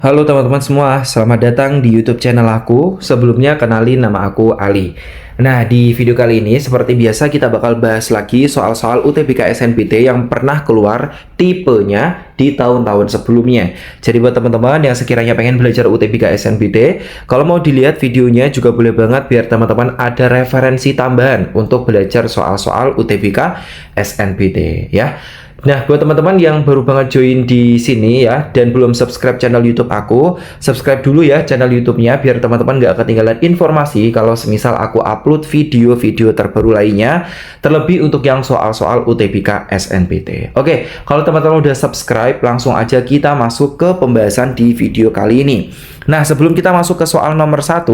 Halo teman-teman semua, selamat datang di YouTube channel aku. Sebelumnya kenalin nama aku Ali. Nah, di video kali ini seperti biasa kita bakal bahas lagi soal-soal UTBK SNBT yang pernah keluar tipenya di tahun-tahun sebelumnya. Jadi buat teman-teman yang sekiranya pengen belajar UTBK SNBT, kalau mau dilihat videonya juga boleh banget biar teman-teman ada referensi tambahan untuk belajar soal-soal UTBK SNBT ya. Nah, buat teman-teman yang baru banget join di sini ya, dan belum subscribe channel YouTube aku, subscribe dulu ya channel YouTube-nya biar teman-teman nggak ketinggalan informasi kalau semisal aku upload video-video terbaru lainnya, terlebih untuk yang soal-soal UTBK SNBT. Oke, kalau teman-teman udah subscribe, langsung aja kita masuk ke pembahasan di video kali ini. Nah, sebelum kita masuk ke soal nomor 1,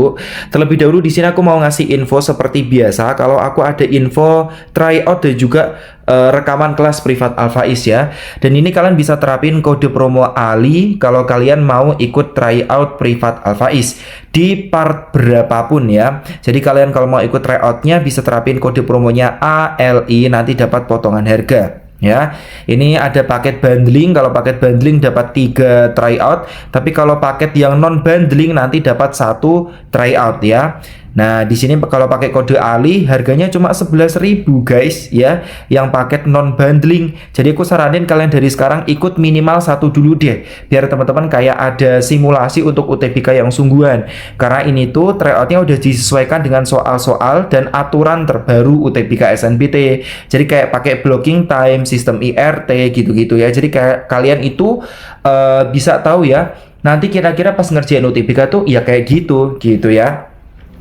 terlebih dahulu di sini aku mau ngasih info seperti biasa kalau aku ada info tryout dan juga rekaman kelas privat Alfaiz ya. Dan ini kalian bisa terapin kode promo Ali kalau kalian mau ikut tryout privat Alfaiz di part berapapun ya. Jadi kalian kalau mau ikut tryoutnya bisa terapin kode promonya ALI, nanti dapat potongan harga. Ya, ini ada paket bundling. Kalau paket bundling dapat 3 tryout, tapi kalau paket yang non bundling nanti dapat 1 tryout ya. Nah, di sini kalau pakai kode Ali harganya cuma 11.000 guys ya, yang paket non bundling. Jadi aku saranin kalian dari sekarang ikut minimal 1 dulu deh, biar teman-teman kayak ada simulasi untuk UTBK yang sungguhan. Karena ini tuh tryoutnya udah disesuaikan dengan soal-soal dan aturan terbaru UTBK SNBT. Jadi kayak pakai blocking time, sistem IRT gitu-gitu ya. Jadi kayak kalian itu bisa tahu ya, nanti kira-kira pas ngerjain UTBK tuh ya kayak gitu ya.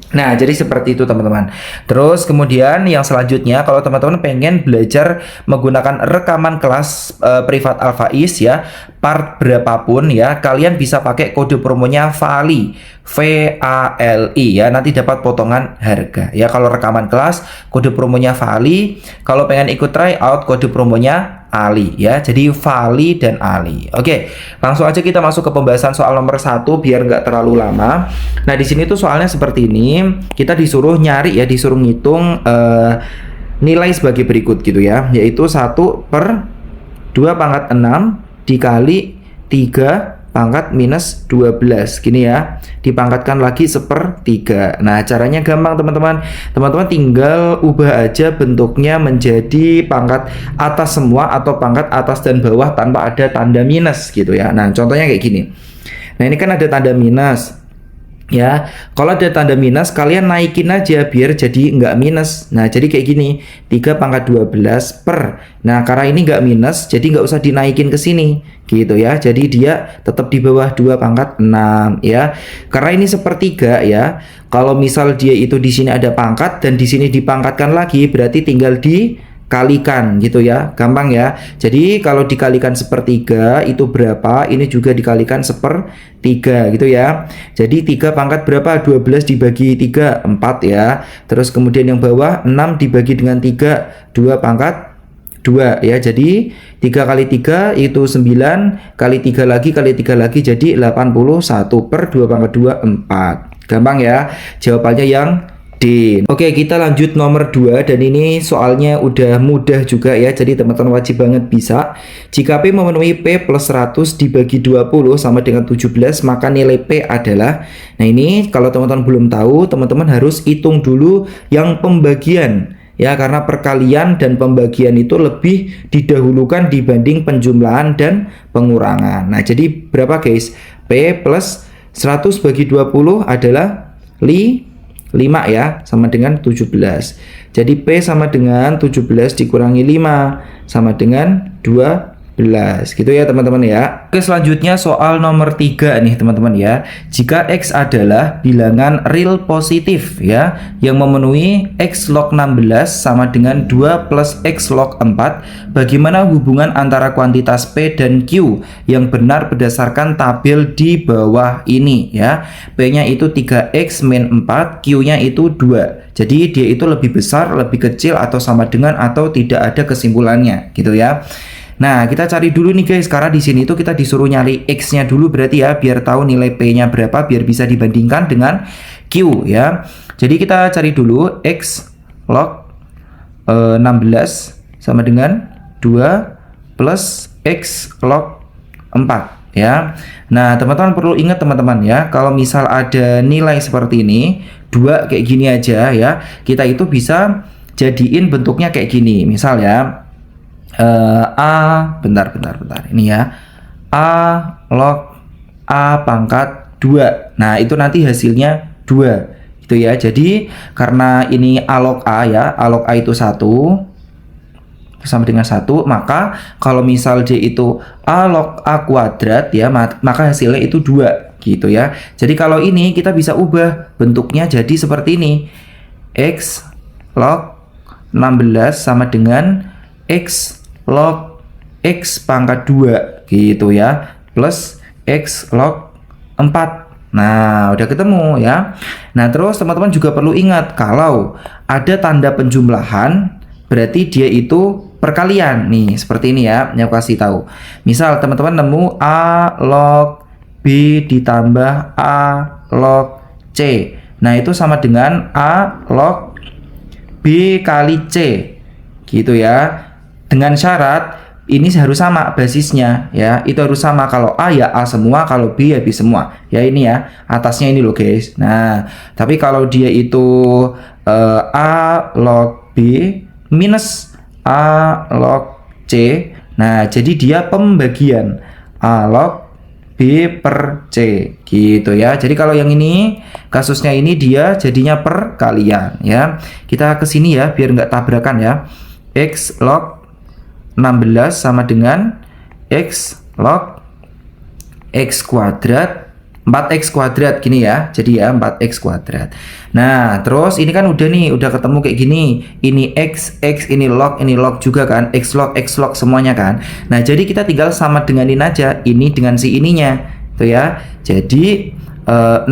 Nah, jadi seperti itu teman-teman. Terus kemudian yang selanjutnya, kalau teman-teman pengen belajar menggunakan rekaman kelas privat Alfaiz ya, part berapapun ya, kalian bisa pakai kode promonya VALI, VALI ya, nanti dapat potongan harga ya. Kalau rekaman kelas kode promonya VALI, kalau pengen ikut tryout kode promonya Ali ya. Jadi Vali dan Ali. Oke, langsung aja kita masuk ke pembahasan soal nomor 1 biar nggak terlalu lama. Nah, di sini tuh soalnya seperti ini. Kita disuruh nyari ya, disuruh ngitung nilai sebagai berikut gitu ya, yaitu 1 per 2 pangkat 6 dikali 3 pangkat minus 12 gini ya, dipangkatkan lagi 1/3. Nah, caranya gampang teman-teman. Teman-teman tinggal ubah aja bentuknya menjadi pangkat atas semua atau pangkat atas dan bawah tanpa ada tanda minus gitu ya. Nah, contohnya kayak gini. Nah, ini kan ada tanda minus ya. Kalau ada tanda minus kalian naikin aja biar jadi nggak minus. Nah, jadi kayak gini, 3 pangkat 12 per. Nah, karena ini nggak minus jadi nggak usah dinaikin ke sini gitu ya. Jadi dia tetap di bawah 2 pangkat 6 ya. Karena ini 1/3 ya. Kalau misal dia itu di sini ada pangkat dan di sini dipangkatkan lagi, berarti tinggal dikalikan gitu ya, gampang ya. Jadi kalau dikalikan 1/3 itu berapa, ini juga dikalikan 1/3 gitu ya. Jadi 3 pangkat berapa, 12 dibagi 3, 4 ya. Terus kemudian yang bawah 6 dibagi dengan 3, 2 pangkat 2 ya. Jadi 3 kali 3 itu 9, kali 3 lagi kali 3 lagi jadi 81 per 2 pangkat 2, 4. Gampang ya, jawabannya yang D. Oke, kita lanjut nomor 2, dan ini soalnya udah mudah juga ya. Jadi teman-teman wajib banget bisa. Jika P memenuhi P plus 100 dibagi 20 sama dengan 17, maka nilai P adalah. Nah, ini kalau teman-teman belum tahu, teman-teman harus hitung dulu yang pembagian ya, karena perkalian dan pembagian itu lebih didahulukan dibanding penjumlahan dan pengurangan. Nah, jadi berapa guys? P plus 100 bagi 20 adalah 5 ya, sama dengan 17. Jadi P sama dengan 17 dikurangi 5 sama dengan 12 gitu ya teman-teman ya. Oke, selanjutnya soal nomor 3 nih teman-teman ya. Jika X adalah bilangan real positif ya, yang memenuhi X log 16 sama dengan 2 plus X log 4, bagaimana hubungan antara kuantitas P dan Q yang benar berdasarkan tabel di bawah ini ya. P nya itu 3X min 4, Q nya itu 2. Jadi dia itu lebih besar, lebih kecil, atau sama dengan, atau tidak ada kesimpulannya gitu ya. Nah, kita cari dulu nih guys, karena di sini tuh kita disuruh nyari X-nya dulu berarti ya, biar tahu nilai P-nya berapa, biar bisa dibandingkan dengan Q ya. Jadi kita cari dulu X log 16 sama dengan 2 plus X log 4 ya. Nah, teman-teman perlu ingat teman-teman ya, kalau misal ada nilai seperti ini, 2 kayak gini aja ya, kita itu bisa jadiin bentuknya kayak gini. Misal ya, bentar. Ini ya, A log A pangkat 2. Nah, itu nanti hasilnya 2. Gitu ya. Jadi, karena ini A log A ya, A log A itu 1 sama dengan 1, maka kalau misal D itu A log A kuadrat ya, maka hasilnya itu 2 gitu ya. Jadi kalau ini kita bisa ubah bentuknya jadi seperti ini. X log 16 sama dengan X log X pangkat 2 gitu ya, plus X log 4. Nah, udah ketemu ya. Nah, terus teman-teman juga perlu ingat kalau ada tanda penjumlahan, berarti dia itu perkalian. Nih, seperti ini ya. Ini aku kasih tahu. Misal teman-teman nemu A log B ditambah A log C. Nah, itu sama dengan A log B kali C. Gitu ya. Dengan syarat ini harus sama basisnya ya. Itu harus sama. Kalau A ya A semua, kalau B ya B semua. Ya ini ya. Atasnya ini loh, guys. Nah, tapi kalau dia itu A log B minus A log C. Nah, jadi dia pembagian A log B per C gitu ya. Jadi kalau yang ini kasusnya ini dia jadinya perkalian ya. Kita ke sini ya biar nggak tabrakan ya. X log 16 sama dengan X log X kuadrat 4x kuadrat gini ya. Jadi ya 4x kuadrat. Nah, terus ini kan udah nih, udah ketemu kayak gini. Ini x, ini log juga kan. X log semuanya kan. Nah, jadi kita tinggal sama denganin aja ini dengan si ininya. Tuh ya. Jadi 16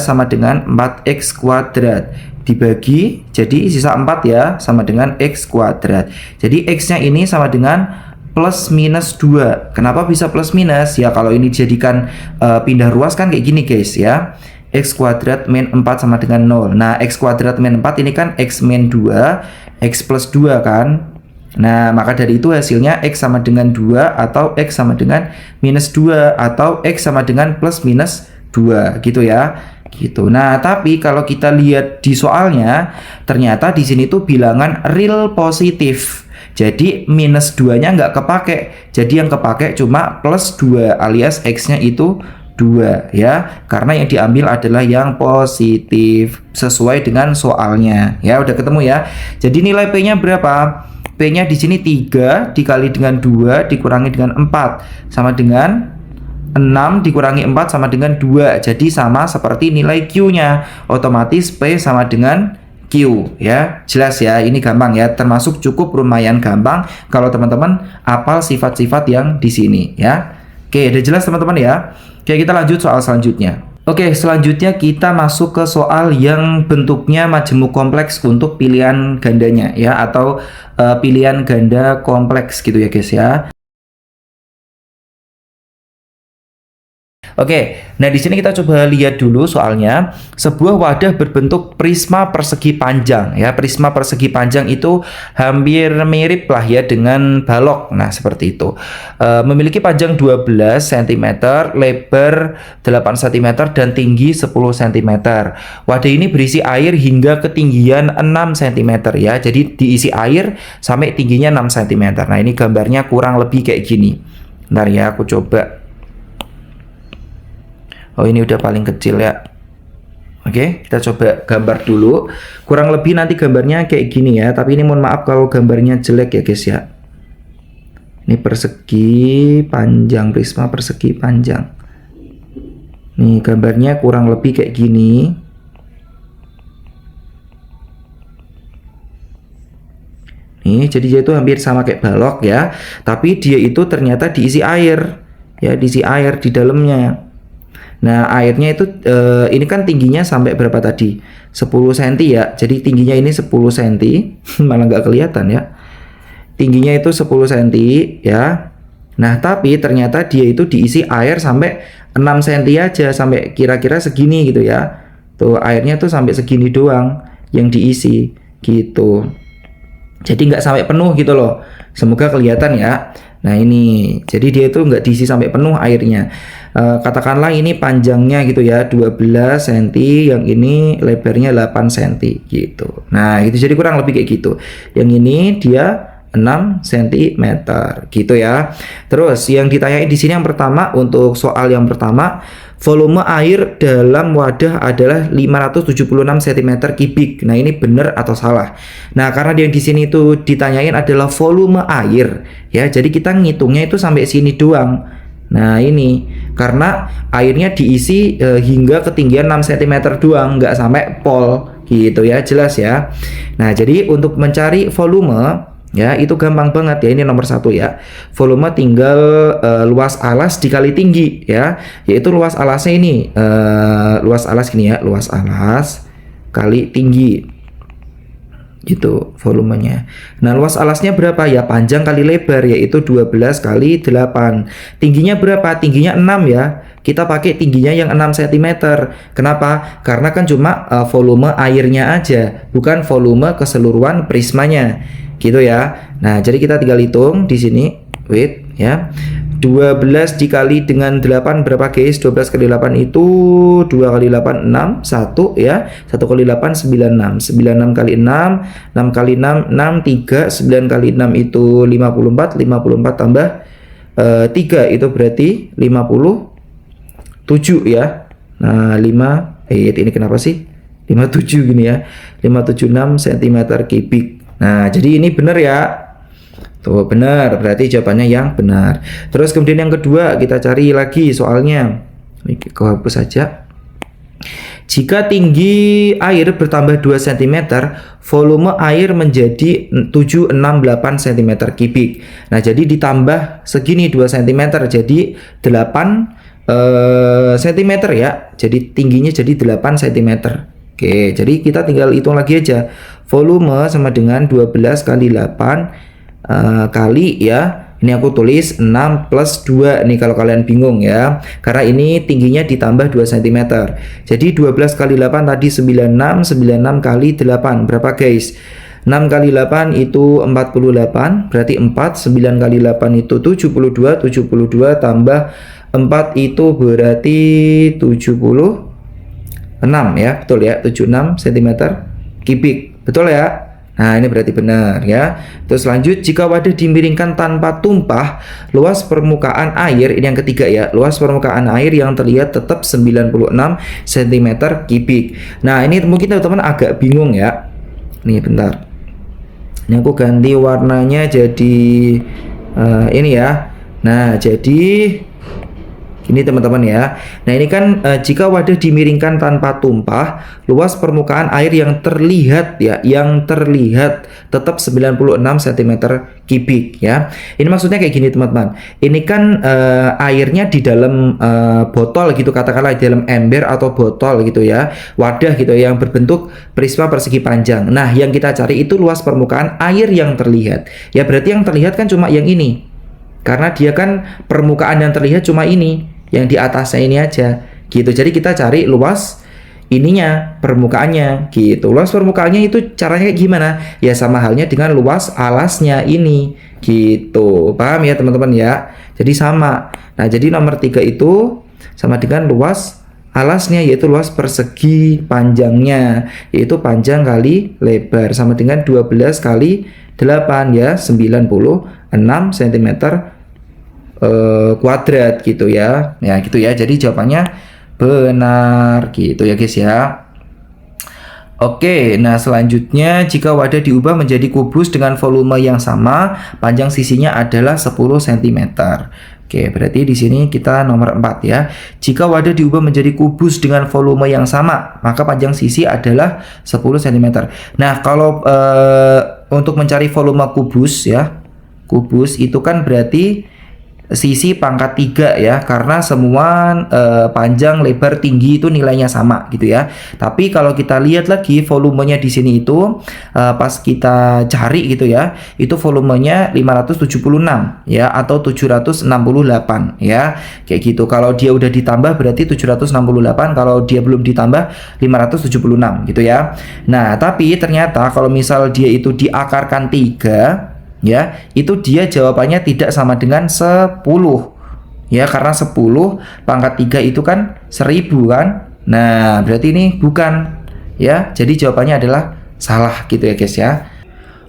sama dengan 4x kuadrat dibagi jadi sisa 4 ya, sama dengan x kuadrat. Jadi x-nya ini sama dengan plus minus 2. Kenapa bisa plus minus? Ya kalau ini dijadikan pindah ruas kan kayak gini guys ya. X kuadrat min 4 sama dengan 0. Nah, X kuadrat min 4 ini kan X min 2, X plus 2 kan. Nah, maka dari itu hasilnya X sama dengan 2 atau X sama dengan minus 2 atau X sama dengan plus minus 2 gitu ya. Gitu. Nah, tapi kalau kita lihat di soalnya, ternyata di sini tuh bilangan real positif. Jadi minus 2-nya nggak kepake. Jadi yang kepake cuma plus 2 alias X-nya itu 2 ya. Karena yang diambil adalah yang positif sesuai dengan soalnya. Ya, udah ketemu ya. Jadi nilai P-nya berapa? P-nya di sini 3 dikali dengan 2 dikurangi dengan 4 sama dengan 6 dikurangi 4 sama dengan 2. Jadi sama seperti nilai Q-nya. Otomatis P sama dengan Q ya. Jelas ya, ini gampang ya, termasuk cukup lumayan gampang kalau teman-teman hafal sifat-sifat yang di sini ya. Oke, udah jelas teman-teman ya. Oke, kita lanjut soal selanjutnya. Oke, selanjutnya kita masuk ke soal yang bentuknya majemuk kompleks untuk pilihan gandanya ya, atau pilihan ganda kompleks gitu ya guys ya. Oke, nah di sini kita coba lihat dulu soalnya. Sebuah wadah berbentuk prisma persegi panjang ya. Prisma persegi panjang itu hampir mirip lah ya dengan balok. Nah, seperti itu. Memiliki panjang 12 cm, lebar 8 cm dan tinggi 10 cm. Wadah ini berisi air hingga ketinggian 6 cm ya. Jadi diisi air sampai tingginya 6 cm. Nah, ini gambarnya kurang lebih kayak gini. Bentar ya, aku coba. Oh, ini udah paling kecil ya. Oke, kita coba gambar dulu. Kurang lebih nanti gambarnya kayak gini ya. Tapi ini mohon maaf kalau gambarnya jelek ya guys ya. Ini persegi panjang, prisma persegi panjang. Nih gambarnya kurang lebih kayak gini. Nih, jadi dia itu hampir sama kayak balok ya. Tapi dia itu ternyata diisi air. Ya, diisi air di dalamnya. Nah, airnya itu ini kan tingginya sampai berapa tadi? 10 cm ya. Jadi tingginya ini 10 cm. Malah nggak kelihatan ya. Tingginya itu 10 cm ya. Nah, tapi ternyata dia itu diisi air sampai 6 cm aja, sampai kira-kira segini gitu ya. Tuh, airnya tuh sampai segini doang yang diisi gitu. Jadi nggak sampai penuh gitu loh. Semoga kelihatan ya. Nah ini, jadi dia itu nggak diisi sampai penuh airnya. Katakanlah ini panjangnya gitu ya 12 cm, yang ini lebarnya 8 cm gitu. Nah itu jadi kurang lebih kayak gitu. Yang ini dia 6 cm gitu ya. Terus yang ditanyain di sini yang pertama, untuk soal yang pertama, volume air dalam wadah adalah 576 cm kubik. Nah, ini benar atau salah? Nah, karena yang di sini itu ditanyain adalah volume air ya. Jadi kita ngitungnya itu sampai sini doang. Nah, ini karena airnya diisi hingga ketinggian 6 cm doang, nggak sampai pol gitu ya. Jelas ya. Nah, jadi untuk mencari volume ya itu gampang banget ya, ini nomor 1 ya. Volume tinggal luas alas dikali tinggi ya, yaitu luas alasnya ini luas alas gini ya, luas alas kali tinggi gitu volumenya. Nah luas alasnya berapa ya, panjang kali lebar, yaitu 12 kali 8. Tingginya berapa? Tingginya 6 ya. Kita pakai tingginya yang 6 cm. Kenapa? Karena kan cuma volume airnya aja, bukan volume keseluruhan prismanya gitu ya. Nah, jadi kita tinggal hitung di sini. Wait ya. 12 dikali dengan 8 berapa guys? 12 kali 8 itu 2 kali 8 6, 1 ya. 1 kali 8 96. 96 kali 6, 6 kali 6 6, 3, 9 kali 6 itu 54, 54 tambah 3 itu berarti 57 ya. Nah, ini kenapa sih? 57 gini ya. 576 cm kubik. Nah, jadi ini benar ya. Tuh, benar. Berarti jawabannya yang benar. Terus kemudian yang kedua, kita cari lagi soalnya. Ini kau hapus saja. Jika tinggi air bertambah 2 cm, volume air menjadi 768 cm kubik. Nah, jadi ditambah segini 2 cm, jadi 8 cm ya. Jadi tingginya jadi 8 cm. Oke, jadi kita tinggal hitung lagi aja. Volume sama dengan 12 kali 8 kali ya. Ini aku tulis 6 plus 2 nih kalau kalian bingung ya. Karena ini tingginya ditambah 2 cm. Jadi 12 kali 8 tadi 96, 96 kali 8 berapa guys? 6 kali 8 itu 48, berarti 4, 9 kali 8 itu 72, 72 tambah 4 itu berarti 76 ya, betul ya, 76 cm kubik, betul ya. Nah, ini berarti benar ya. Terus lanjut, jika wadah dimiringkan tanpa tumpah, luas permukaan air, ini yang ketiga ya, luas permukaan air yang terlihat tetap 96 cm kubik. Nah, ini mungkin teman-teman agak bingung ya. Nih, bentar. Ini aku ganti warnanya jadi ini ya. Nah, jadi ini teman-teman ya. Nah, ini kan jika wadah dimiringkan tanpa tumpah, luas permukaan air yang terlihat ya, yang terlihat tetap 96 cm kubik ya. Ini maksudnya kayak gini teman-teman. Ini kan airnya di dalam botol gitu, katakanlah di dalam ember atau botol gitu ya, wadah gitu yang berbentuk prisma persegi panjang. Nah, yang kita cari itu luas permukaan air yang terlihat. Ya berarti yang terlihat kan cuma yang ini. Karena dia kan permukaan yang terlihat cuma ini, yang di atasnya ini aja gitu. Jadi kita cari luas ininya, permukaannya gitu. Luas permukaannya itu caranya kayak gimana? Ya sama halnya dengan luas alasnya ini gitu. Paham ya teman-teman ya? Jadi sama. Nah, jadi nomor 3 itu sama dengan luas alasnya, yaitu luas persegi panjangnya, yaitu panjang kali lebar, sama dengan 12 kali 8 ya, 96 cm kuadrat gitu ya. Ya gitu ya. Jadi jawabannya benar gitu ya guys ya. Oke, nah selanjutnya, jika wadah diubah menjadi kubus dengan volume yang sama, panjang sisinya adalah 10 cm. Oke, berarti di sini kita nomor 4 ya. Jika wadah diubah menjadi kubus dengan volume yang sama, maka panjang sisi adalah 10 cm. Nah, kalau untuk mencari volume kubus ya, kubus itu kan berarti sisi pangkat 3 ya, karena semua panjang, lebar, tinggi itu nilainya sama gitu ya. Tapi kalau kita lihat lagi volumenya di sini itu pas kita cari gitu ya, itu volumenya 576 ya, atau 768 ya, kayak gitu. Kalau dia udah ditambah berarti 768, kalau dia belum ditambah 576 gitu ya. Nah, tapi ternyata kalau misal dia itu diakarkan 3 ya, itu dia jawabannya tidak sama dengan 10. Ya, karena 10 pangkat 3 itu kan 1000 kan. Nah, berarti ini bukan, ya. Jadi jawabannya adalah salah gitu ya guys ya.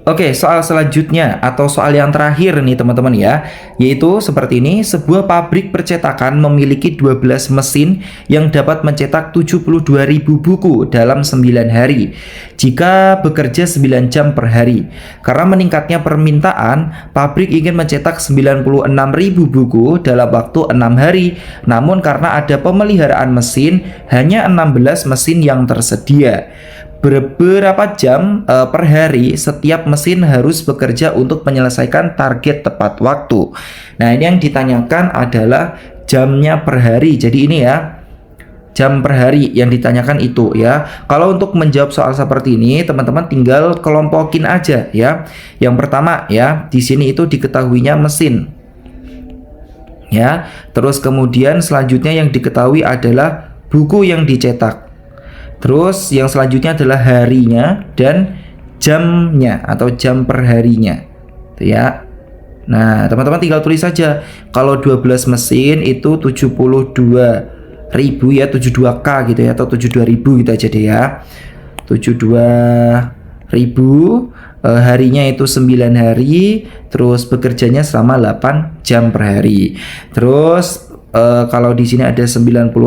Oke, soal selanjutnya atau soal yang terakhir nih teman-teman ya, yaitu seperti ini. Sebuah pabrik percetakan memiliki 12 mesin yang dapat mencetak 72.000 buku dalam 9 hari jika bekerja 9 jam per hari. Karena meningkatnya permintaan, pabrik ingin mencetak 96.000 buku dalam waktu 6 hari. Namun karena ada pemeliharaan mesin, hanya 16 mesin yang tersedia. Beberapa jam per hari setiap mesin harus bekerja untuk menyelesaikan target tepat waktu. Nah, ini yang ditanyakan adalah jamnya per hari. Jadi ini ya, jam per hari yang ditanyakan itu ya. Kalau untuk menjawab soal seperti ini, teman-teman tinggal kelompokin aja ya. Yang pertama ya, di sini itu diketahuinya mesin. Ya, terus kemudian selanjutnya yang diketahui adalah buku yang dicetak. Terus yang selanjutnya adalah harinya dan jamnya atau jam per harinya. Tuh ya. Nah, teman-teman tinggal tulis saja. Kalau 12 mesin itu 72.000 ya, 72K gitu ya, atau 72.000 gitu aja deh ya. 72.000, harinya itu 9 hari, terus bekerjanya selama 8 jam per hari. Terus kalau di sini ada 96.000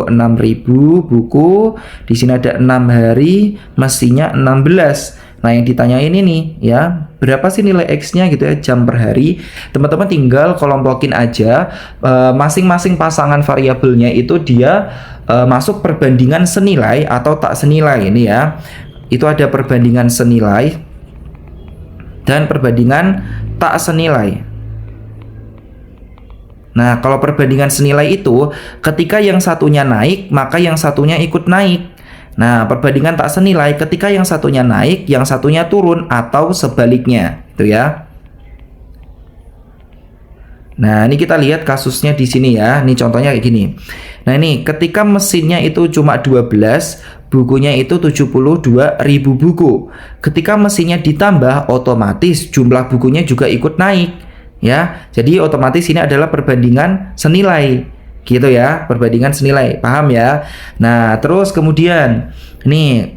buku, di sini ada 6 hari, mestinya 16. Nah, yang ditanyain ini ya, berapa sih nilai X-nya gitu ya, jam per hari. Teman-teman tinggal kelompokin aja, masing-masing pasangan variabelnya itu dia masuk perbandingan senilai atau tak senilai ini ya. Itu ada perbandingan senilai dan perbandingan tak senilai. Nah, kalau perbandingan senilai itu, ketika yang satunya naik, maka yang satunya ikut naik. Nah, perbandingan tak senilai, ketika yang satunya naik, yang satunya turun, atau sebaliknya, gitu ya. Nah, ini kita lihat kasusnya di sini ya. Ini contohnya kayak gini. Nah, ini ketika mesinnya itu cuma 12, bukunya itu 72.000 buku. Ketika mesinnya ditambah, otomatis jumlah bukunya juga ikut naik. Ya, jadi otomatis ini adalah perbandingan senilai, gitu ya, perbandingan senilai, paham ya? Nah, terus kemudian nih,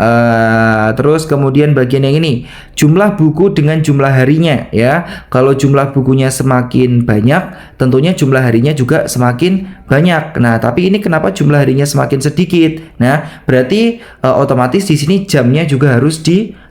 terus kemudian bagian yang ini, jumlah buku dengan jumlah harinya, ya. Kalau jumlah bukunya semakin banyak, tentunya jumlah harinya juga semakin banyak. Nah, tapi ini kenapa jumlah harinya semakin sedikit? Nah, berarti otomatis di sini jamnya juga harus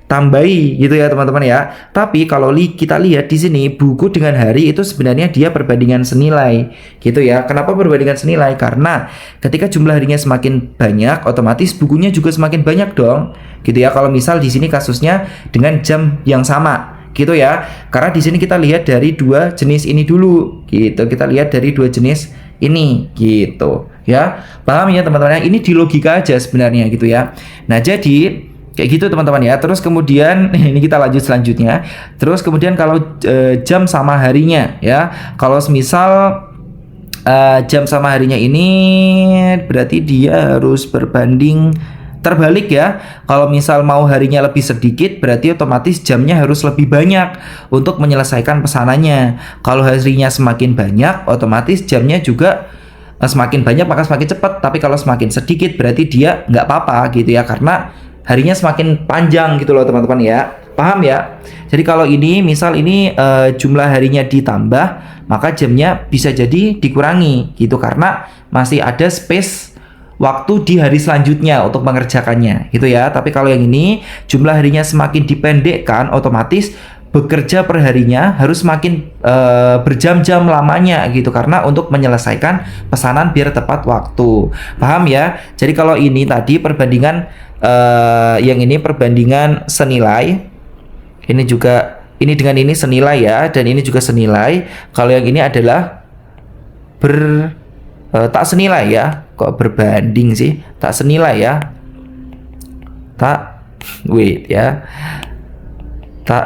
tambahi gitu ya teman-teman ya. Tapi kalau kita lihat di sini buku dengan hari itu sebenarnya dia perbandingan senilai gitu ya. Kenapa perbandingan senilai? Karena ketika jumlah harinya semakin banyak, otomatis bukunya juga semakin banyak dong. Gitu ya. Kalau misal di sini kasusnya dengan jam yang sama gitu ya. Karena di sini kita lihat dari dua jenis ini dulu gitu. Kita lihat dari dua jenis ini gitu ya. Paham ya teman-teman? Ini di logika aja sebenarnya gitu ya. Nah, jadi kayak gitu teman-teman ya. Terus kemudian ini kita lanjut selanjutnya. Terus kemudian kalau jam sama harinya ya. Kalau semisal jam sama harinya ini berarti dia harus berbanding terbalik ya. Kalau misal mau harinya lebih sedikit, berarti otomatis jamnya harus lebih banyak untuk menyelesaikan pesanannya. Kalau harinya semakin banyak, otomatis jamnya juga semakin banyak maka semakin cepat. Tapi kalau semakin sedikit berarti dia nggak apa-apa gitu ya, karena harinya semakin panjang gitu loh teman-teman ya. Paham ya? Jadi kalau ini misal ini jumlah harinya ditambah, maka jamnya bisa jadi dikurangi gitu, karena masih ada space waktu di hari selanjutnya untuk mengerjakannya gitu ya. Tapi kalau yang ini jumlah harinya semakin dipendekkan, otomatis bekerja per harinya harus makin berjam-jam lamanya gitu, karena untuk menyelesaikan pesanan biar tepat waktu. Paham ya? Jadi kalau ini tadi perbandingan yang ini perbandingan senilai, ini juga ini dengan ini senilai ya, dan ini juga senilai. Kalau yang ini adalah tak senilai ya. Kok berbanding sih? Tak senilai ya. Tak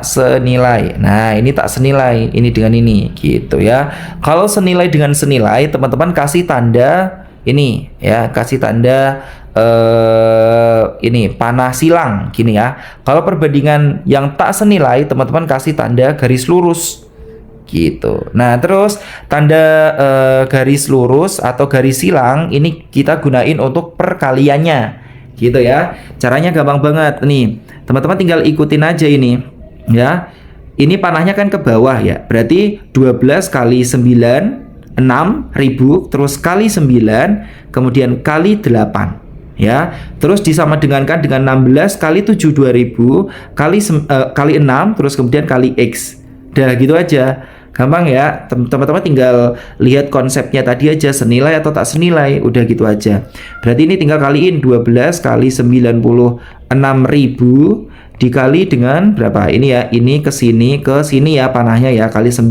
senilai. Nah, ini tak senilai, ini dengan ini gitu ya. Kalau senilai dengan senilai, teman-teman kasih tanda ini ya, kasih tanda ini panah silang gini ya. Kalau perbandingan yang tak senilai, teman-teman kasih tanda garis lurus gitu. Nah, terus tanda garis lurus atau garis silang ini kita gunain untuk perkaliannya, gitu ya. Caranya gampang banget nih. Teman-teman tinggal ikutin aja ini, ya. Ini panahnya kan ke bawah ya. Berarti 12 kali 9 6.000 terus kali 9 kemudian kali 8 ya. Terus disama dengankan dengan 16 kali 7 2000 kali 6 terus kemudian kali X. Udah gitu aja. Gampang ya. Teman-teman tinggal lihat konsepnya tadi aja, senilai atau tak senilai. Udah gitu aja. Berarti ini tinggal kaliin 12 kali 96.000 dikali dengan berapa? Ini ya, ini ke sini ya panahnya ya, kali 9.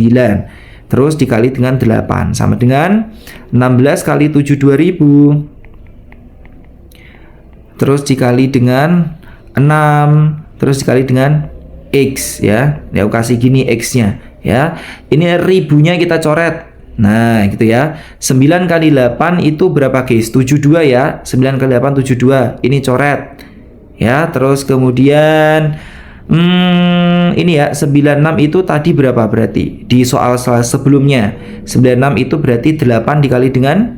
Terus dikali dengan 8 sama dengan 16 kali 7 2000. Terus dikali dengan 6, terus dikali dengan X ya. Ya aku kasih gini X-nya ya. Ini ribunya kita coret. Nah, gitu ya. 9 kali 8 itu berapa, guys? 72 ya. 9 kali 8 72. Ini coret. Ya, terus kemudian ini ya, 96 itu tadi berapa berarti? Di soal sebelumnya. 96 itu berarti 8 dikali dengan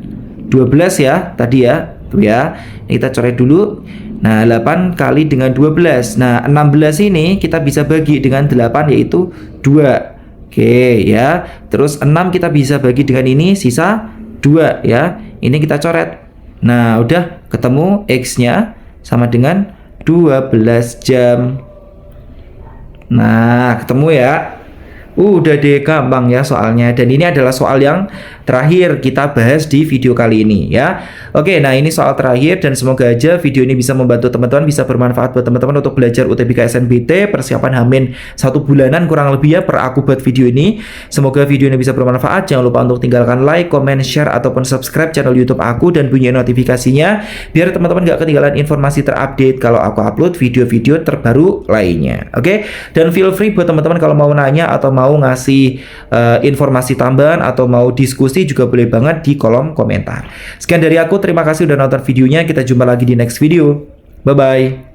12 ya, tadi ya. Tuh ya. Ini kita coret dulu. Nah, 8 kali dengan 12. Nah, 16 ini kita bisa bagi dengan 8 yaitu 2. Oke, ya. Terus 6 kita bisa bagi dengan ini, sisa 2 ya. Ini kita coret. Nah, udah ketemu X-nya sama dengan 12 jam. Nah, ketemu ya. Udah deh, gampang ya soalnya. Dan ini adalah soal yang terakhir kita bahas di video kali ini ya. Oke, nah ini soal terakhir dan semoga aja video ini bisa membantu teman-teman, bisa bermanfaat buat teman-teman untuk belajar UTBK SNBT persiapan Hamin 1 bulanan kurang lebih ya per aku buat video ini. Semoga video ini bisa bermanfaat. Jangan lupa untuk tinggalkan like, comment, share ataupun subscribe channel YouTube aku dan bunyi notifikasinya biar teman-teman gak ketinggalan informasi terupdate kalau aku upload video-video terbaru lainnya. Oke, dan feel free buat teman-teman kalau mau nanya atau mau ngasih informasi tambahan atau mau diskusi juga boleh banget di kolom komentar. Sekian dari aku, terima kasih udah nonton videonya. Kita jumpa lagi di next video. Bye bye.